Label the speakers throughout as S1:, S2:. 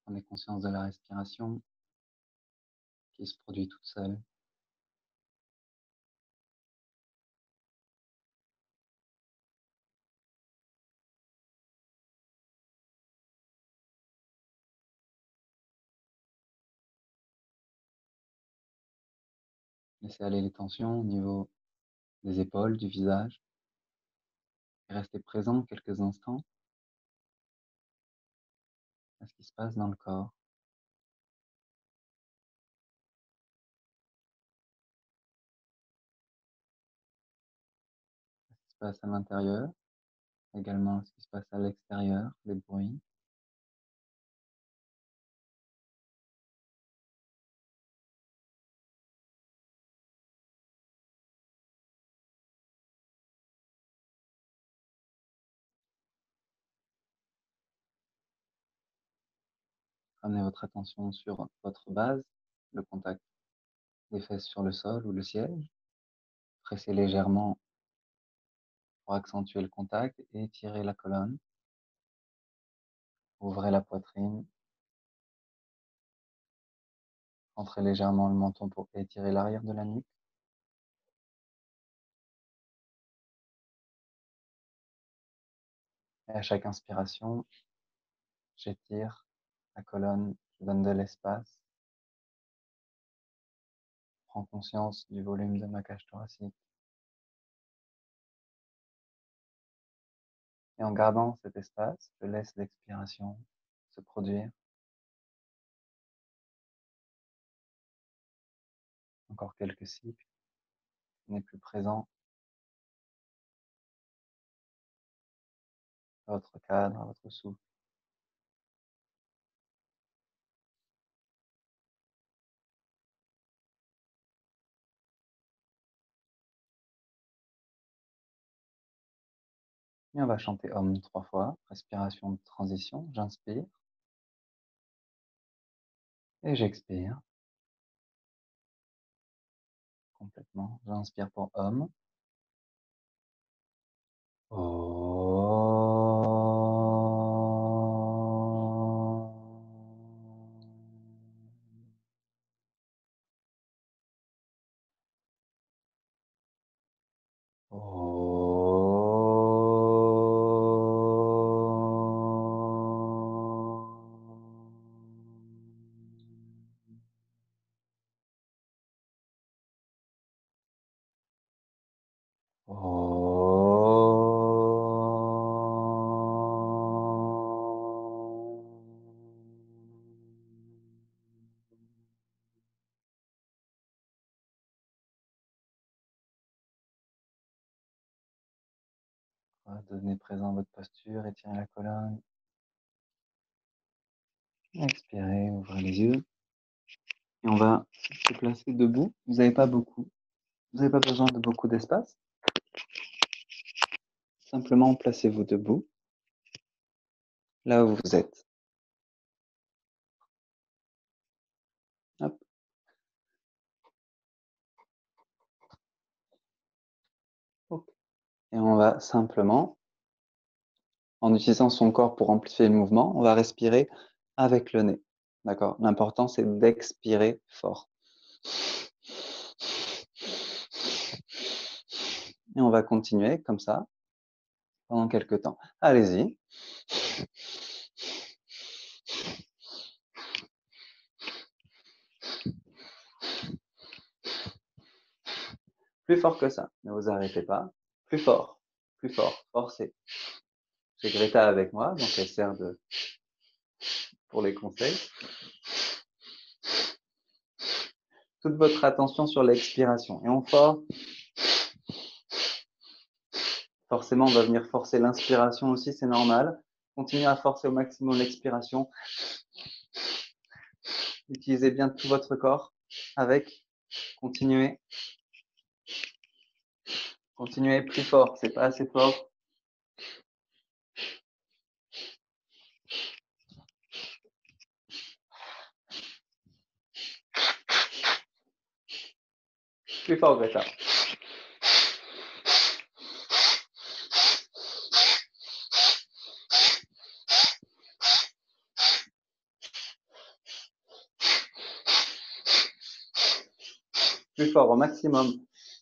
S1: Prenez conscience de la respiration qui se produit toute seule. Laissez aller les tensions au niveau des épaules, du visage. Et restez présent quelques instants à ce qui se passe dans le corps, à ce qui se passe à l'intérieur, également ce qui se passe à l'extérieur, les bruits. Ramenez votre attention sur votre base, le contact des fesses sur le sol ou le siège. Pressez légèrement pour accentuer le contact et étirez la colonne. Ouvrez la poitrine. Rentrez légèrement le menton pour étirer l'arrière de la nuque. Et à chaque inspiration, j'étire la colonne, je donne de l'espace. Prends conscience du volume de ma cage thoracique. Et en gardant cet espace, je laisse l'expiration se produire. Encore quelques cycles. On n'est plus présent à votre cadre, à votre souffle. Et on va chanter Om 3 fois. Respiration de transition. J'inspire. Et j'expire. Complètement. J'inspire pour Om. Devenez présent à votre posture, étirez la colonne. Expirez, ouvrez les yeux. Et on va se placer debout. Vous n'avez pas besoin de beaucoup d'espace. Simplement placez-vous debout, là où vous êtes. Hop. Ok. Et on va simplement, en utilisant son corps pour amplifier le mouvement, on va respirer avec le nez. D'accord? L'important, c'est d'expirer fort. Et on va continuer comme ça pendant quelques temps. Allez-y. Plus fort que ça. Ne vous arrêtez pas. Plus fort. Plus fort. Forcez. J'ai Greta avec moi, donc elle sert pour les conseils. Toute votre attention sur l'expiration. Et on force. Forcément, on va venir forcer l'inspiration aussi, c'est normal. Continuez à forcer au maximum l'expiration. Utilisez bien tout votre corps avec. Continuez. Continuez plus fort, c'est pas assez fort. Plus fort, Greta. Plus fort, au maximum.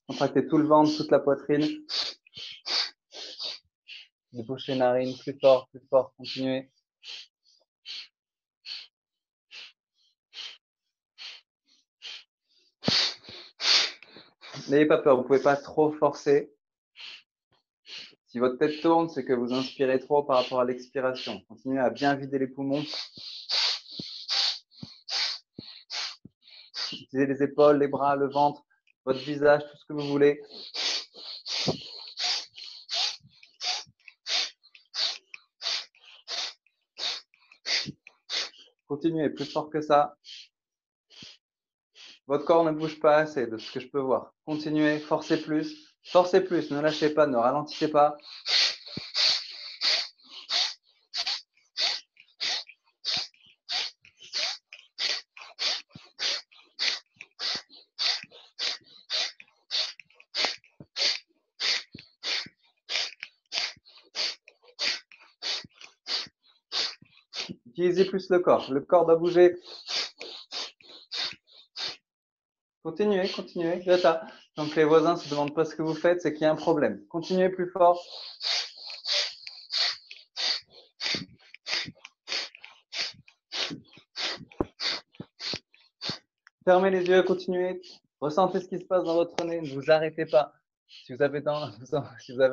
S1: Contractez tout le ventre, toute la poitrine. Débouchez les narines, plus fort, continuez. N'ayez pas peur, vous ne pouvez pas trop forcer. Si votre tête tourne, c'est que vous inspirez trop par rapport à l'expiration. Continuez à bien vider les poumons. Utilisez les épaules, les bras, le ventre, votre visage, tout ce que vous voulez. Continuez, plus fort que ça. Votre corps ne bouge pas assez de ce que je peux voir. Continuez, forcez plus, ne lâchez pas, ne ralentissez pas. Utilisez plus le corps doit bouger. Continuez, Greta. Donc les voisins ne se demandent pas ce que vous faites, c'est qu'il y a un problème. Continuez plus fort. Fermez les yeux, continuez. Ressentez ce qui se passe dans votre nez, ne vous arrêtez pas. Si vous avez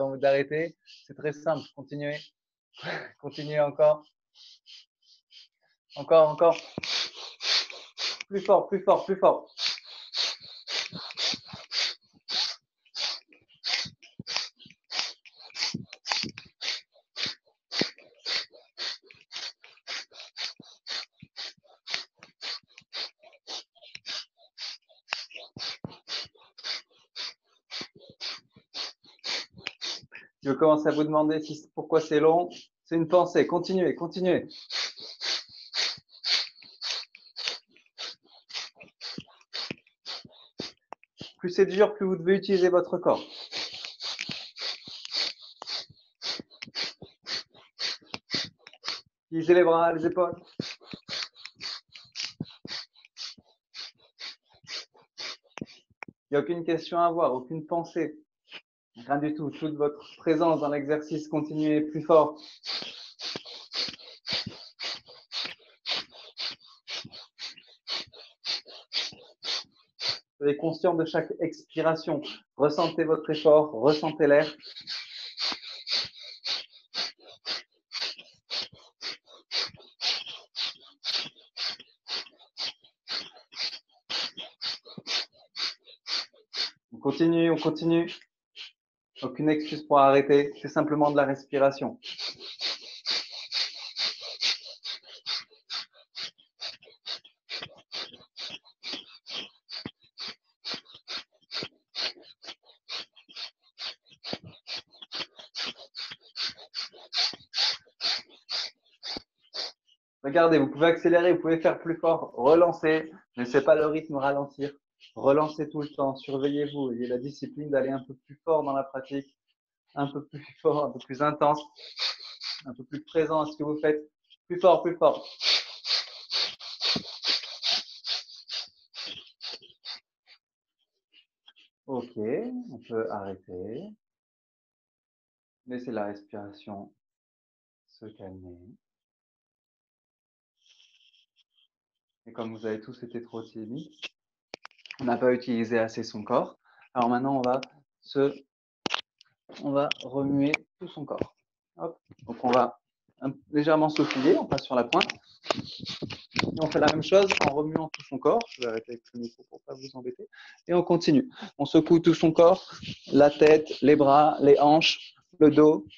S1: envie d'arrêter, c'est très simple. Continuez. Continuez encore. Encore. Plus fort. Je commence à vous demander pourquoi c'est long. C'est une pensée. Continuez. Plus c'est dur, plus vous devez utiliser votre corps. Utilisez les bras, les épaules. Il n'y a aucune question à avoir, aucune pensée. Rien du tout. Toute votre présence dans l'exercice, continuez plus fort. Soyez conscient de chaque expiration. Ressentez votre effort, ressentez l'air. On continue. Aucune excuse pour arrêter, c'est simplement de la respiration. Regardez, vous pouvez accélérer, vous pouvez faire plus fort, relancer, ne laissez pas le rythme ralentir, relancez tout le temps, surveillez-vous, ayez la discipline d'aller un peu plus fort dans la pratique, un peu plus fort, un peu plus intense, un peu plus présent à ce que vous faites, plus fort. Ok, on peut arrêter, laissez la respiration se calmer. Et comme vous avez tous été trop timides, on n'a pas utilisé assez son corps. Alors maintenant, on va remuer tout son corps. Hop. Donc on va légèrement s'aufiler, on passe sur la pointe. Et on fait la même chose en remuant tout son corps. Je vais arrêter avec le micro pour ne pas vous embêter. Et on continue. On secoue tout son corps, la tête, les bras, les hanches, le dos,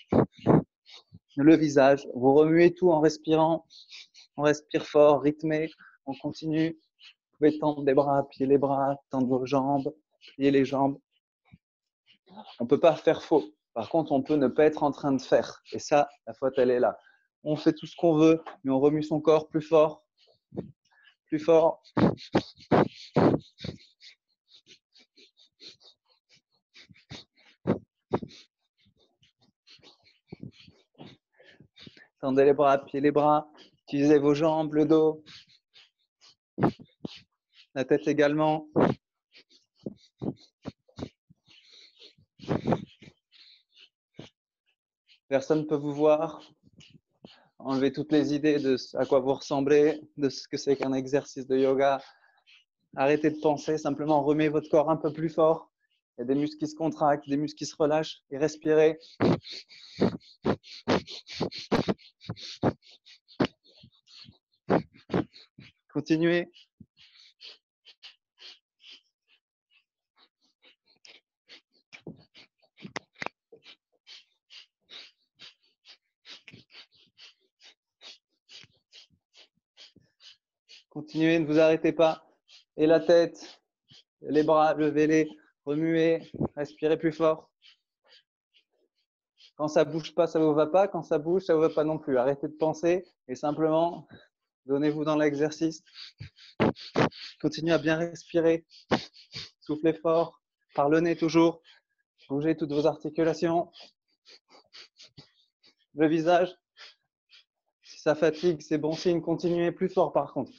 S1: le visage. Vous remuez tout en respirant. On respire fort, rythmé. On continue. Vous pouvez tendre les bras, plier les bras, tendre vos jambes, plier les jambes. On ne peut pas faire faux. Par contre, on peut ne pas être en train de faire. Et ça, la faute, elle est là. On fait tout ce qu'on veut, mais on remue son corps plus fort. Tendez les bras, pliez les bras. Utilisez vos jambes, le dos. La tête également. Personne ne peut vous voir. Enlevez toutes les idées de à quoi vous ressemblez, de ce que c'est qu'un exercice de yoga. Arrêtez de penser, simplement remettez votre corps un peu plus fort. Il y a des muscles qui se contractent, des muscles qui se relâchent et respirez. Continuez. Continuez, ne vous arrêtez pas. Et la tête, les bras, levez-les, remuez, respirez plus fort. Quand ça bouge pas, ça vous va pas. Quand ça bouge, ça vous va pas non plus. Arrêtez de penser et simplement donnez-vous dans l'exercice. Continuez à bien respirer. Soufflez fort. Par le nez toujours. Bougez toutes vos articulations. Le visage. Si ça fatigue, c'est bon signe. Continuez plus fort par contre.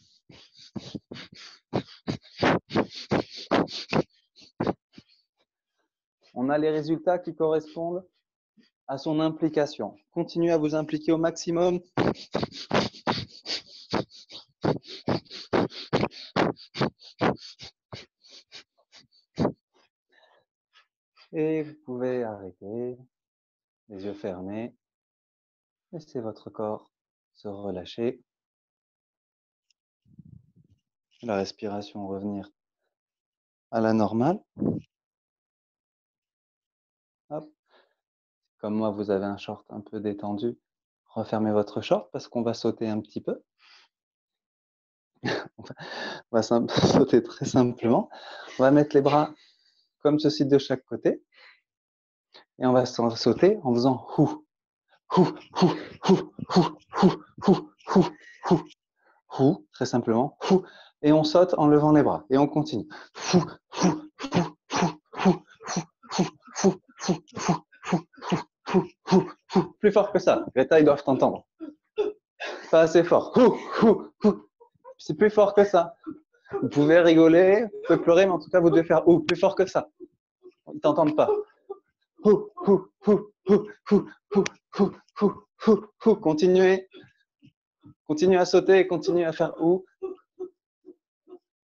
S1: On a les résultats qui correspondent à son implication. Continuez à vous impliquer au maximum. Et vous pouvez arrêter, les yeux fermés. Laissez votre corps se relâcher. La respiration revenir à la normale. Hop. Comme moi, vous avez un short un peu détendu. Refermez votre short parce qu'on va sauter un petit peu. On va sauter très simplement. On va mettre les bras comme ceci de chaque côté. Et on va sauter en faisant hou, hou, hou, hou, hou, hou, hou, hou, hou, hou, très simplement. Hou. Et on saute en levant les bras. Et on continue. Hou, hou, hou, hou, hou, hou, hou, hou, hou, hou, hou, hou, hou. Plus fort que ça. Greta, ils doivent t'entendre. Pas assez fort. Hou, hou, hou. C'est plus fort que ça. Vous pouvez rigoler, vous pouvez pleurer, mais en tout cas, vous devez faire ou plus fort que ça. Ils t'entendent pas. Hou, hou, hou, hou, hou, hou, hou, hou, hou, hou. Continuez. Continuez à sauter, continuez à faire ou.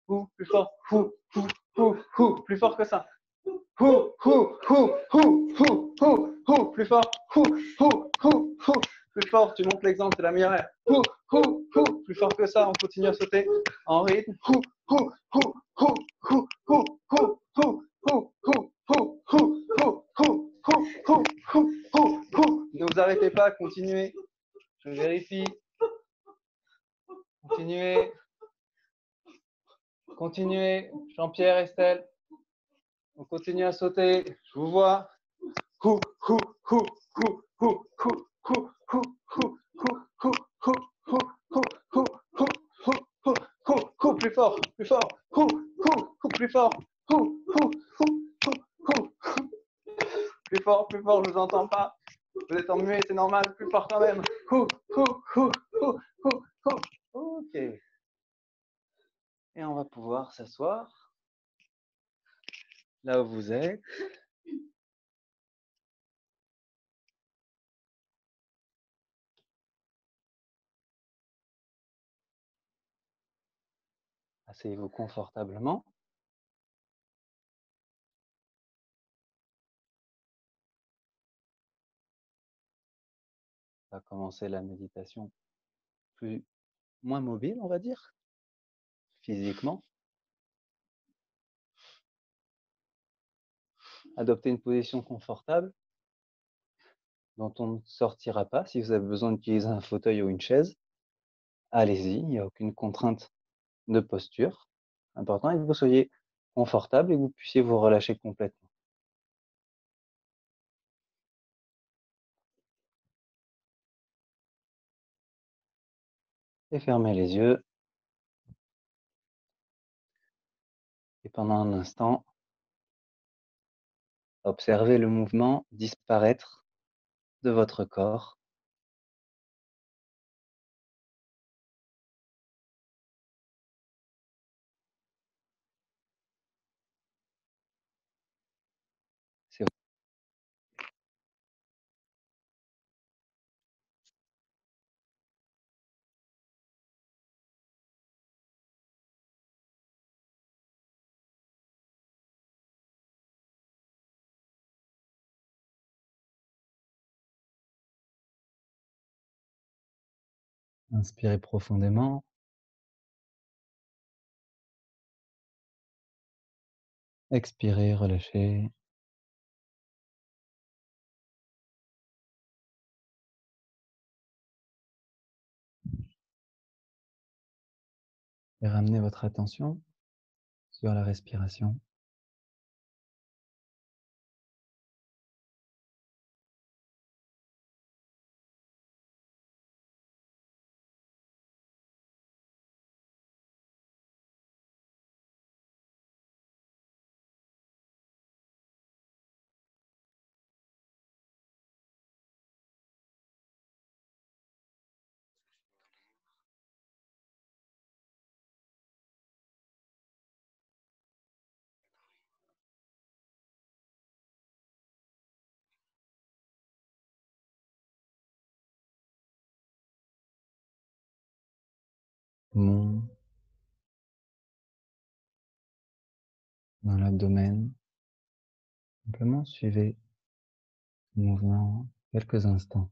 S1: Ou, plus fort. Ou, plus fort que ça. Ou, plus fort. Plus fort, tu montes l'exemple, c'est la meilleure. Plus fort que ça, on continue à sauter en rythme. Ne vous arrêtez pas, continuez. Je vérifie. Continuez. Continuez. Jean-Pierre, Estelle. On continue à sauter. Je vous vois. Plus fort, plus fort. Plus fort. Plus fort, plus fort, je vous entends pas. Vous êtes en muet, c'est normal, plus fort quand même. Ok. Et on va pouvoir s'asseoir là où vous êtes. Asseyez-vous confortablement. On va commencer la méditation moins mobile, on va dire, physiquement. Adoptez une position confortable dont on ne sortira pas. Si vous avez besoin d'utiliser un fauteuil ou une chaise, allez-y, il n'y a aucune contrainte de posture. L'important est que vous soyez confortable et que vous puissiez vous relâcher complètement. Et fermez les yeux. Et pendant un instant, observez le mouvement disparaître de votre corps. C'est Inspirez profondément. Expirez, relâchez et ramenez votre attention sur la respiration. Poumons, dans l'abdomen. Simplement suivez le mouvement quelques instants.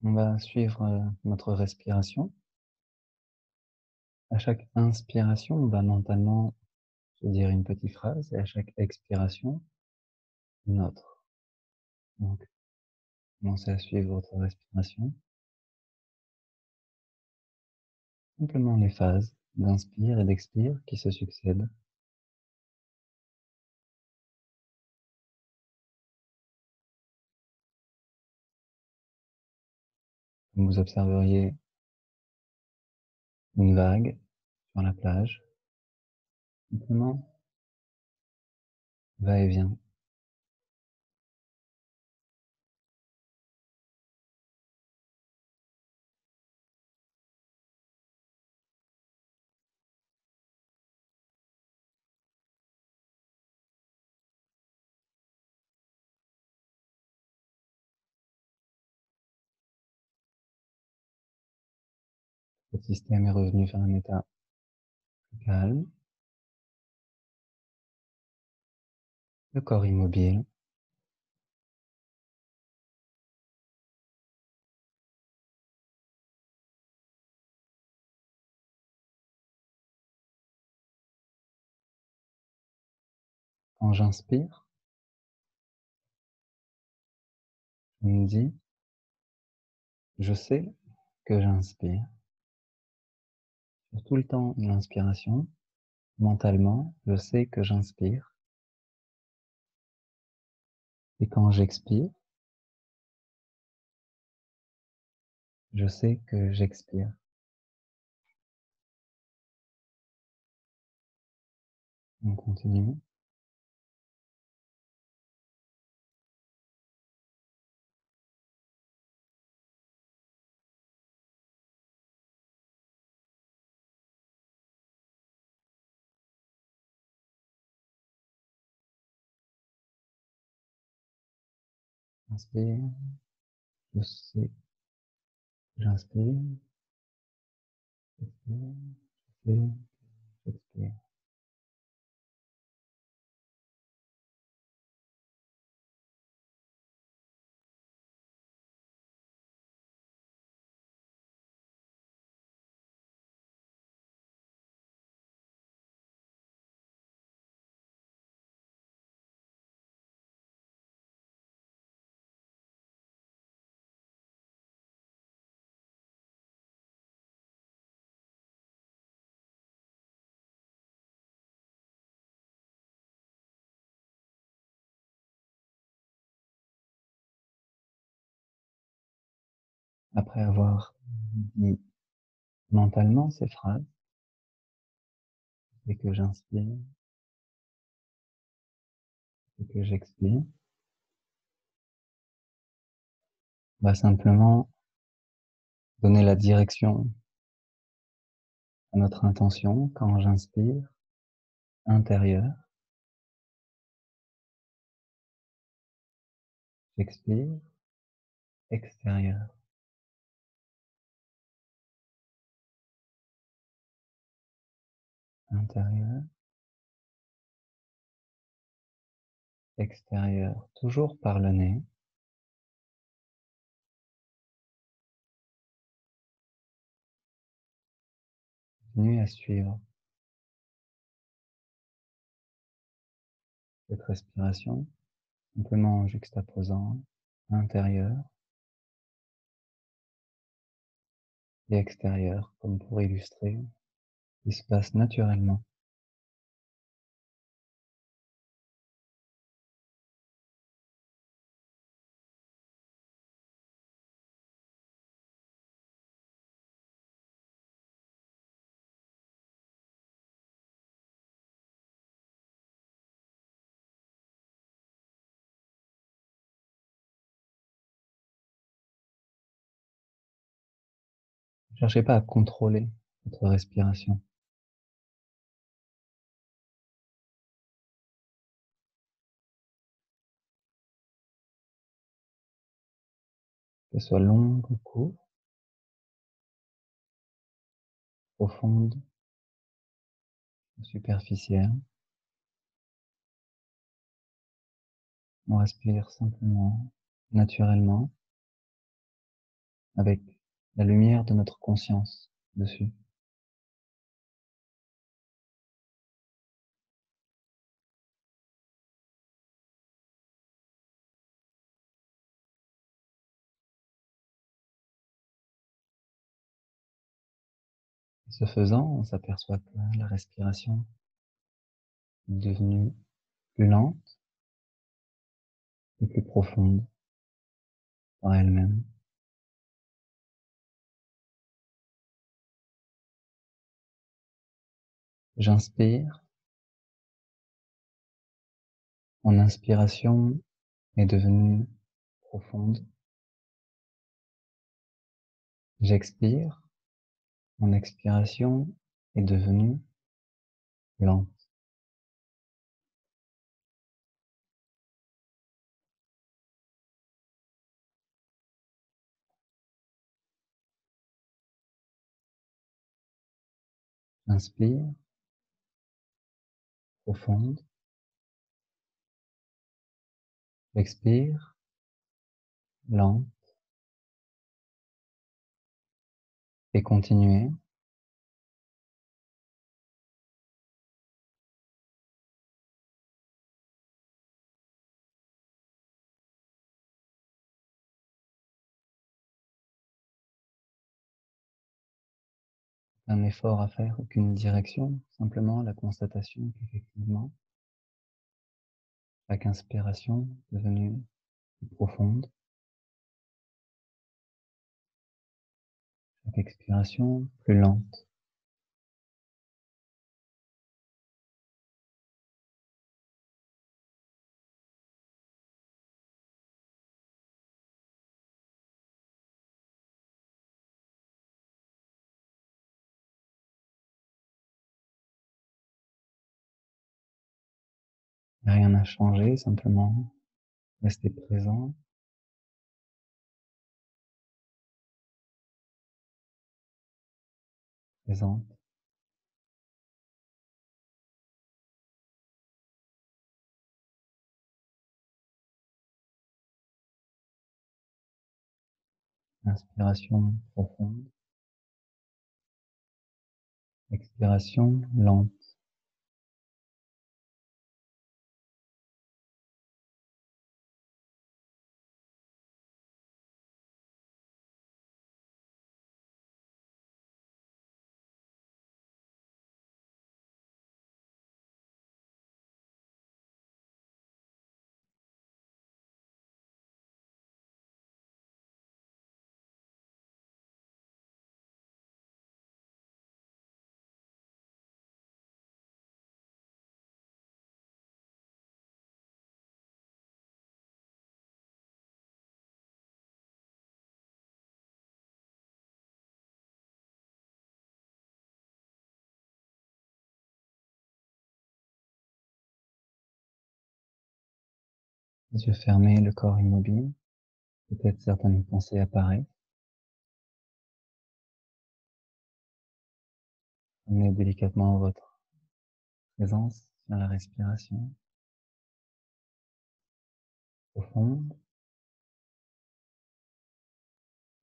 S1: On va suivre notre respiration. À chaque inspiration, on va mentalement se dire une petite phrase et à chaque expiration, une autre. Donc, commencez à suivre votre respiration. Simplement les phases d'inspire et d'expire qui se succèdent. Comme vous observeriez une vague sur la plage. Simplement, va-et-vient. Le système est revenu vers un état plus calme. Le corps immobile. Quand j'inspire, je me dis, je sais que j'inspire. Sur tout le temps de l'inspiration, mentalement, je sais que j'inspire. Et quand j'expire, je sais que j'expire. On continue. Inspire, je sais, j'inspire, expire, je sais, j'expire. Après avoir dit mentalement ces phrases, et que j'inspire, et que j'expire, on va simplement donner la direction à notre intention quand j'inspire, intérieur, j'expire, extérieur. intérieur, extérieur, toujours par le nez. Continue à suivre cette respiration, simplement en juxtaposant intérieur et extérieur, comme pour illustrer ce qui se passe naturellement. Ne cherchez pas à contrôler votre respiration, qu'elle soit longue ou courte, profonde ou superficielle. On respire simplement, naturellement, avec la lumière de notre conscience dessus. Et ce faisant, on s'aperçoit que la respiration est devenue plus lente et plus profonde par elle-même. J'inspire, mon inspiration est devenue profonde. J'expire, mon expiration est devenue lente. J'inspire, profonde. J'expire, lente. Et continuer. Un effort à faire, aucune direction, simplement la constatation qu'effectivement, chaque inspiration est devenue plus profonde, chaque expiration plus lente. Rien n'a changé, simplement rester présent, présente. Inspiration profonde, expiration lente. Les yeux fermés, le corps immobile. Peut-être certaines pensées apparaissent. Amenez délicatement votre présence sur la respiration profonde,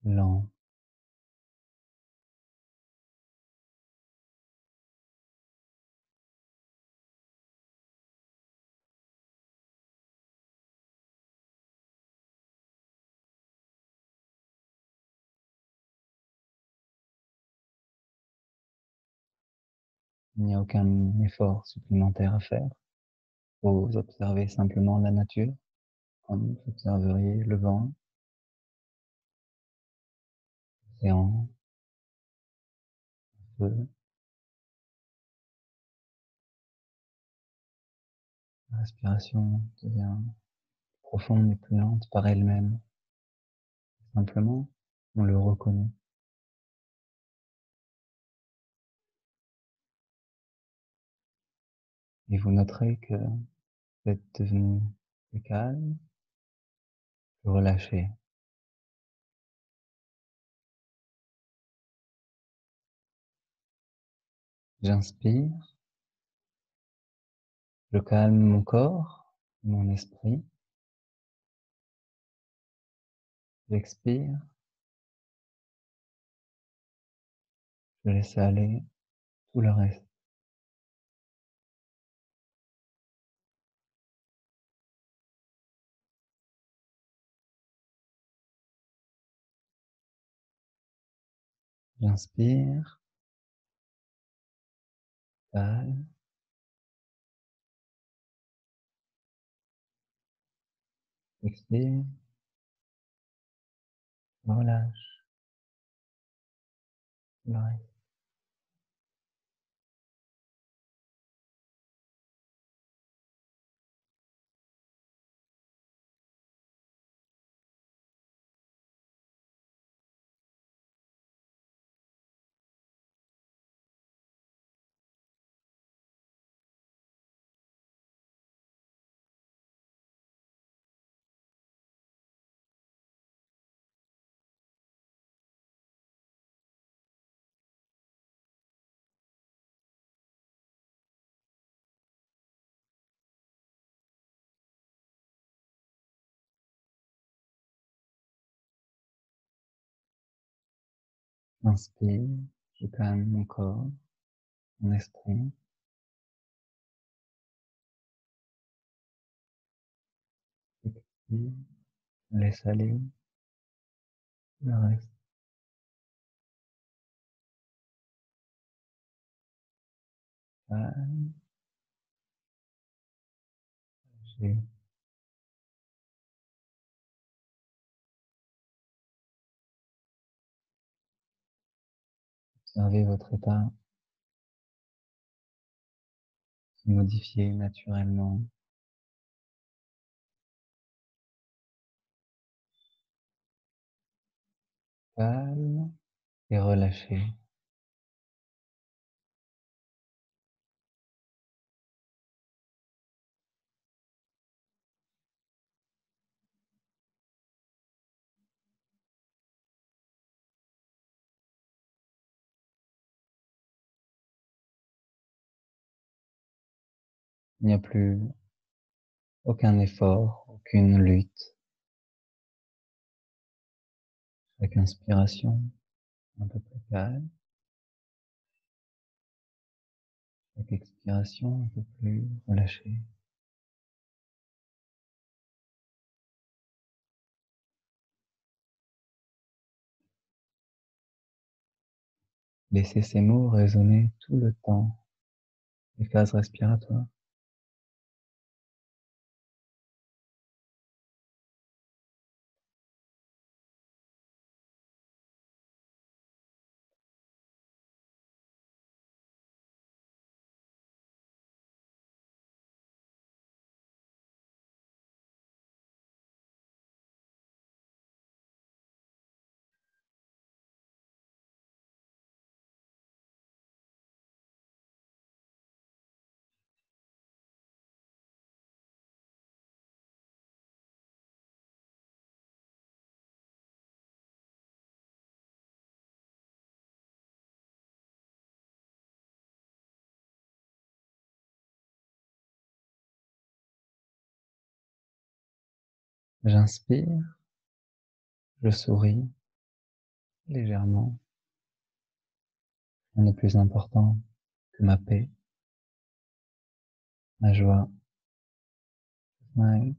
S1: lente. Il n'y a aucun effort supplémentaire à faire. Vous observez simplement la nature, comme vous observeriez le vent, l'océan, le feu. La respiration devient profonde et plus lente par elle-même. Simplement, on le reconnaît. Et vous noterez que vous êtes devenu plus calme, plus relâché. J'inspire, je calme mon corps, mon esprit. J'expire, je laisse aller tout le reste. J'inspire, calme, j'expire, je relâche tout le reste. J'inspire, je calme mon corps, mon esprit. J'expire, je laisse aller tout le reste. Calme, j'ai observé votre état se modifier naturellement, calme et relâché. Il n'y a plus aucun effort, aucune lutte. Chaque inspiration, un peu plus calme. Chaque expiration, un peu plus relâchée. Laissez ces mots résonner tout le temps des phases respiratoires. J'inspire, je souris légèrement. Rien n'est plus important que ma paix, ma joie. Smile,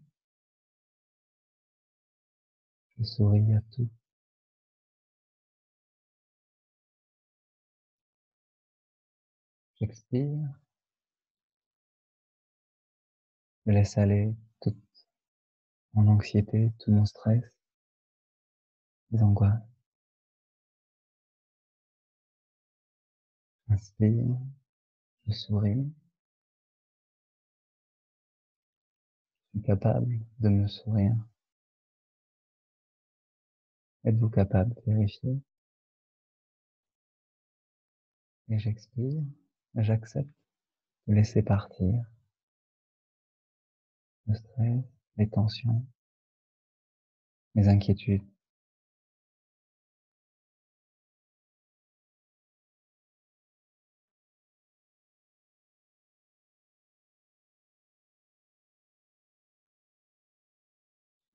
S1: je souris à tout. J'expire, je laisse aller toute mon anxiété, tout mon stress, les angoisses. J'inspire, je souris, je suis capable de me sourire. Êtes-vous capable de vérifier? Et j'expire, j'accepte de laisser partir le stress, les tensions, les inquiétudes.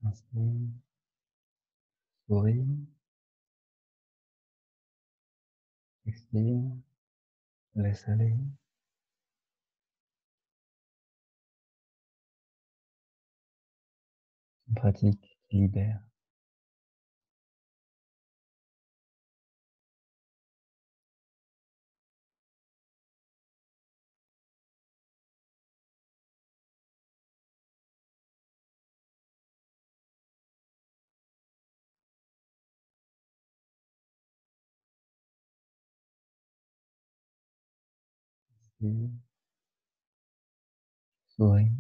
S1: Inspire, souris, expire, laisse aller. Une pratique qui libère. Inspire, souris,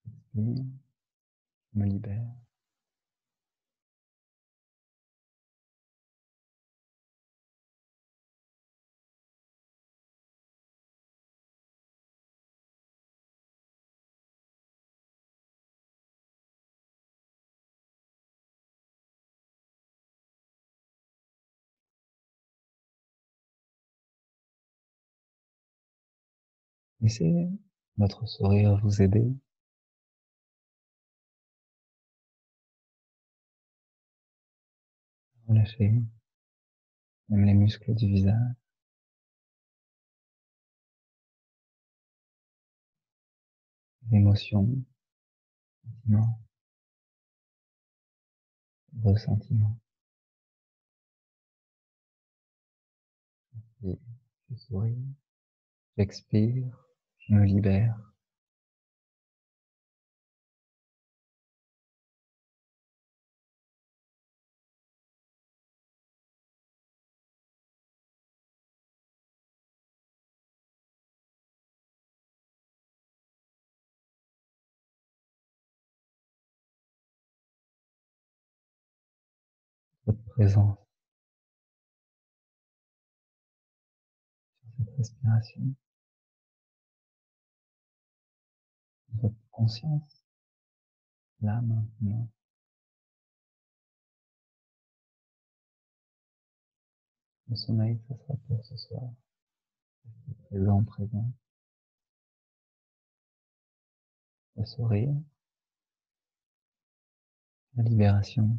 S1: expire, je me libère. Laissez votre sourire vous aider. Relâchez même les muscles du visage, les émotions, sentiments, ressentiments. Et je souris, j'expire, je me libère. Votre présence, cette respiration, votre conscience, là maintenant. Le sommeil, ça sera pour ce soir. Présent, présent. Le sourire, la libération.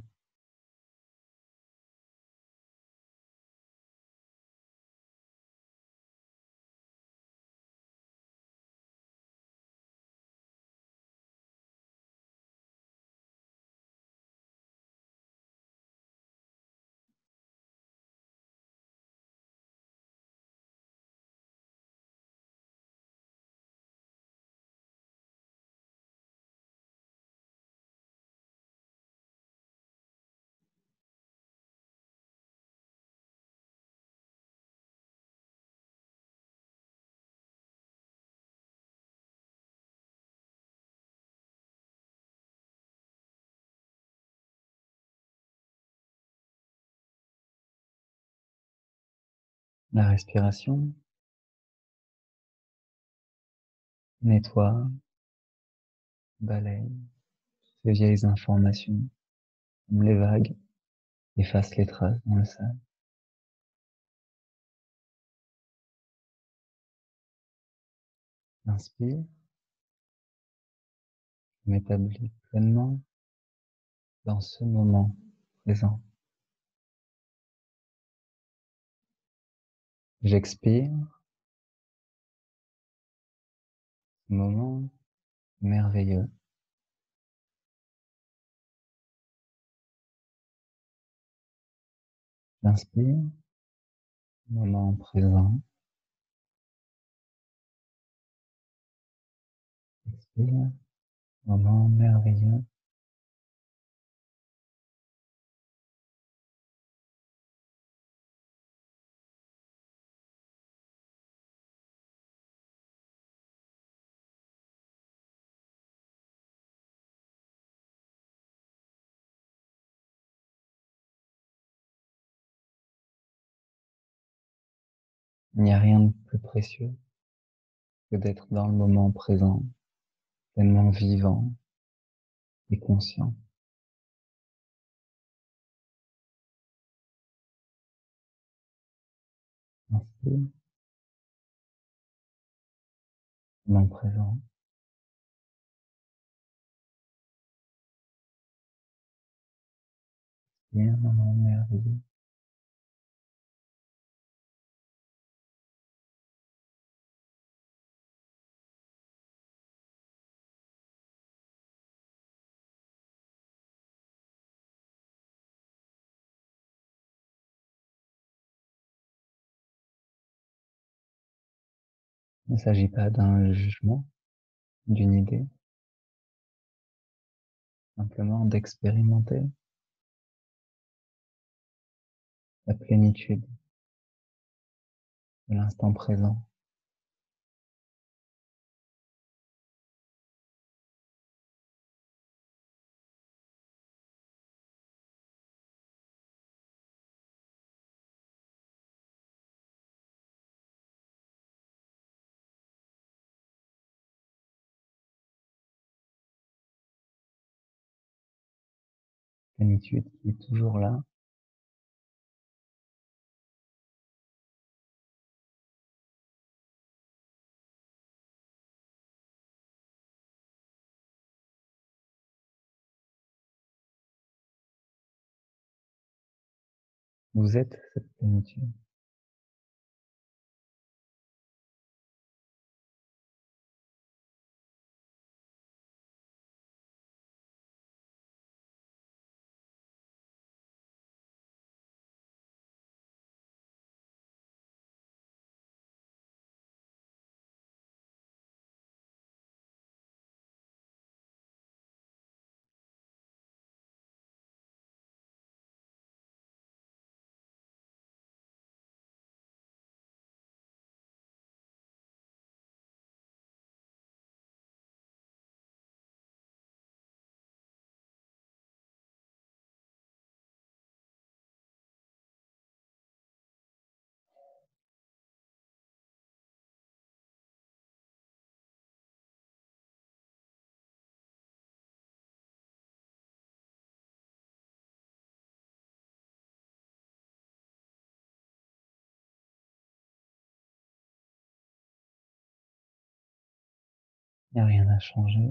S1: La respiration nettoie, balaye ces vieilles informations, comme les vagues, efface les traces dans le sable. Inspire, je m'établis pleinement dans ce moment présent. J'expire, ce moment merveilleux. J'inspire, moment présent. Expire, moment merveilleux. Il n'y a rien de plus précieux que d'être dans le moment présent, pleinement vivant et conscient. Inspire, moment présent. Expire, moment merveilleux. Il ne s'agit pas d'un jugement, d'une idée, simplement d'expérimenter la plénitude de l'instant présent. Plénitude qui est toujours là, vous êtes cette plénitude. Il n'y a rien à changer,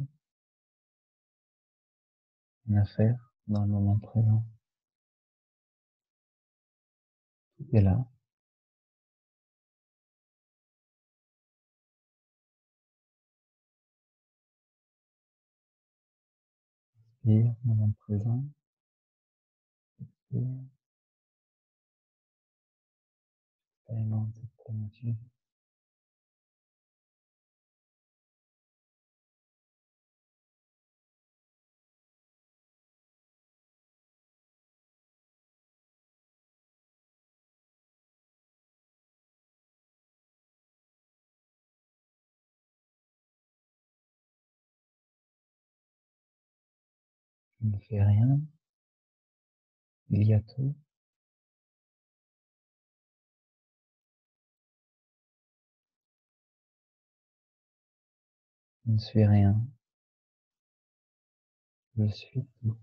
S1: rien à faire dans le moment présent. Tout est là. Inspire, moment présent. Expire, expérimente cette plénitude. Je ne fais rien, il y a tout. Je ne suis rien, je suis tout.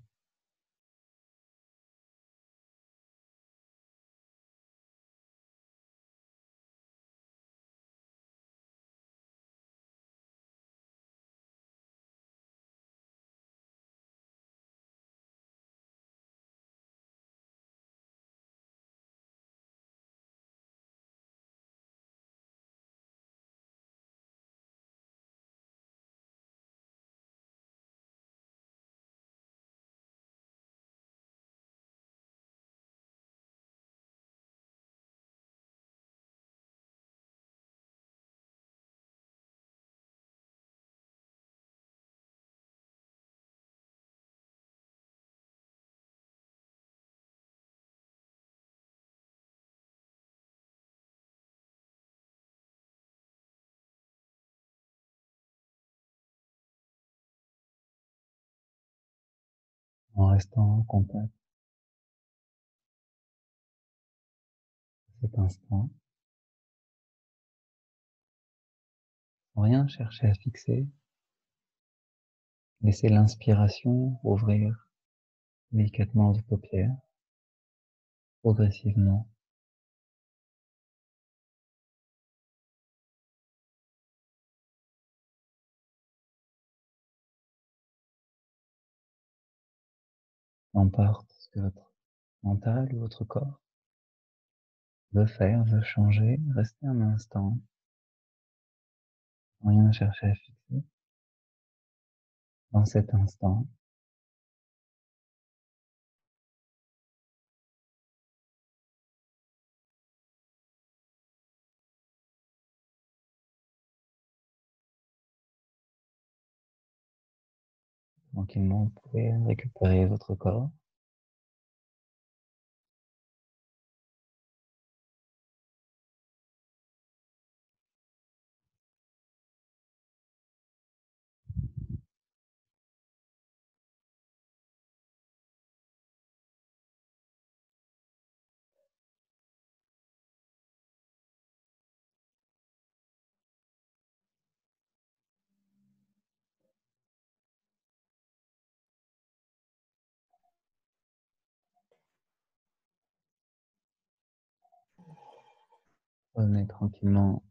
S1: en restant en contact cet instant, sans rien chercher à fixer. Laissez l'inspiration ouvrir délicatement vos paupières, progressivement. N'importe ce que votre mental ou votre corps veut faire, veut changer, restez un instant, sans rien chercher à fixer, dans cet instant. Tranquillement, vous pouvez récupérer votre corps. Revenez tranquillement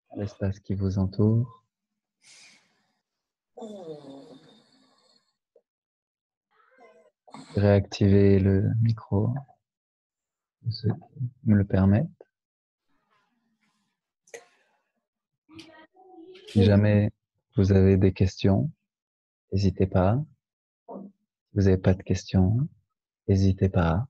S1: à l'espace qui vous entoure. Réactivez le micro, pour ceux qui me le permettent. Si jamais vous avez des questions, n'hésitez pas. Si vous n'avez pas de questions, n'hésitez pas.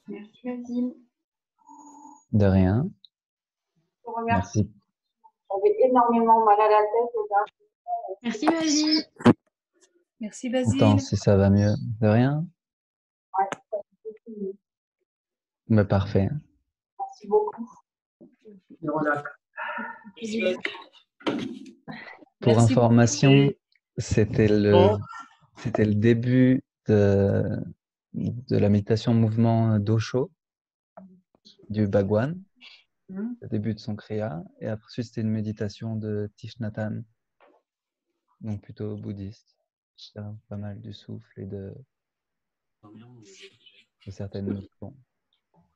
S2: Merci Basile.
S1: De rien.
S2: Je vous remercie.
S1: Merci.
S2: J'avais énormément mal à la tête.
S3: Merci Basile.
S2: Merci
S1: Pourtant,
S2: Basile.
S1: si ça va mieux. De rien.
S2: Ouais, ça fait plaisir.
S1: Mais parfait.
S2: Merci beaucoup.
S1: Pour
S2: Merci
S1: information,
S2: beaucoup.
S1: c'était le début de la méditation mouvement d'Osho, du Bhagwan, le début de son Kriya. Et après, c'était une méditation de Thich Nhat Hanh, donc plutôt bouddhiste. Pas mal du souffle et de certaines notions.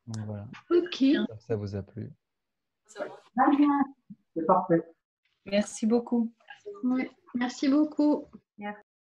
S1: Donc voilà.
S3: Ok.
S1: J'espère que ça vous a plu.
S2: Très bien. C'est parfait. Merci beaucoup.
S3: Ouais. Merci beaucoup.
S2: Merci.